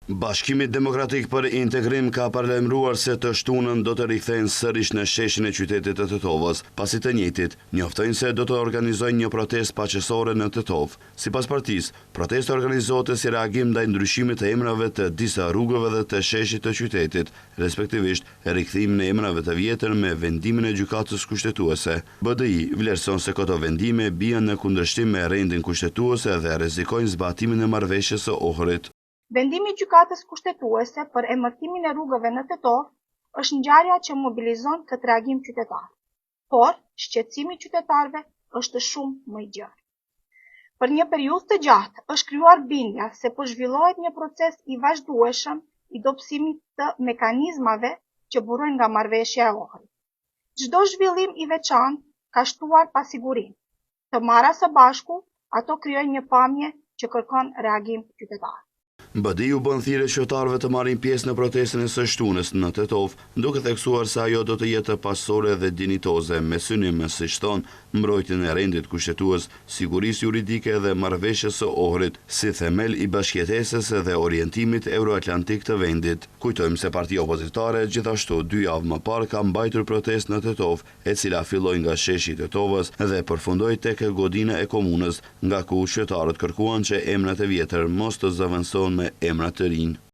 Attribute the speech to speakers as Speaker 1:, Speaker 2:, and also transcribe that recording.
Speaker 1: Bashkimi Demokratik për Integrim ka paralajmëruar se të shtunën do të rikthehen sërish në sheshin e qytetit të Tetovës, pasi të njëjtit njoftojnë se do të organizojnë një protestë paqësore në Tetovë. Sipas partisë, protesta organizohet si reagim ndaj ndryshimit të emrave të disa rrugëve dhe të sheshit të qytetit, respektivisht rikthimin e emrave të vjetër me vendimin e gjykatës kushtetuese. BDI vlerëson se këto vendime bien në kundërshtim me rendin kushtetuese dhe rrezikojnë zbatimin e marrëveshjes së Ohrit.
Speaker 2: Vendimi i gjykatës kushtetuese për emërtimin e rrugëve në Tetovë është ngjarja që mobilizon këtë reagim qytetar, por shqetësimi i qytetarëve është shumë më i gjerë. Për një periudhë të gjatë është krijuar bindja se po zhvillohet një proces i vazhdueshëm i dobësimit të mekanizmave që burrojnë nga marrëveshja e Ohrit. Çdo zhvillim i veçantë ka shtuar pasigurinë. Të marra së bashku, ato krijojnë një pamje që kërkon reagim qytetar.
Speaker 1: BDI u bën thirrje qytetarëve të marrin pjesë në protestën e së shtunës në Tetovë, duke theksuar se ajo do të jetë pasore dhe dinjitoze me synim, siç thon, mbrojtjen e rendit kushtetues, sigurisë juridike dhe marrëveshjes së Ohrit si themel i bashkëjetesës dhe orientimit euroatlantik të vendit. Kujtojmë se partia opozitare gjithashtu 2 javë më parë ka mbajtur protestë në Tetovë, e cila filloi nga sheshi i Tetovës dhe përfundoi tek godina e komunës, nga ku qytetarët kërkuan që emrat e vjetër mos të zëvendësohen me emra të rinj.